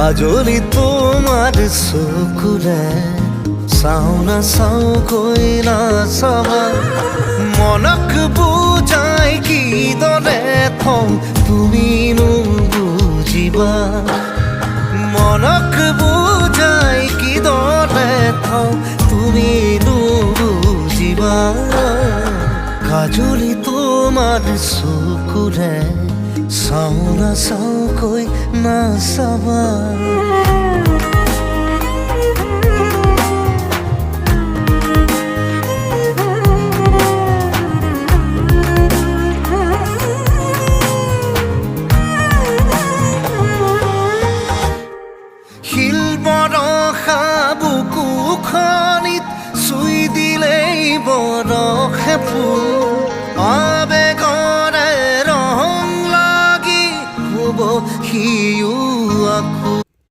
কাজলি তোমার চকুৰে চাওঁ নাচাওঁ কৈ নাচাবা মনক বুজাই কিদৰে থওঁ তুমিনো বুজিবা মনক বুজাই কিদৰে থওঁ তুমিনো বুজিবা কাজলি তোমাৰ চকুৰে চাওঁ নাচাওঁ কৈ নাচাবা শিল বৰষা বুকুখনিত চুই দিলেই বৰষে ফুল আবেগৰে ৰং লাগি শুব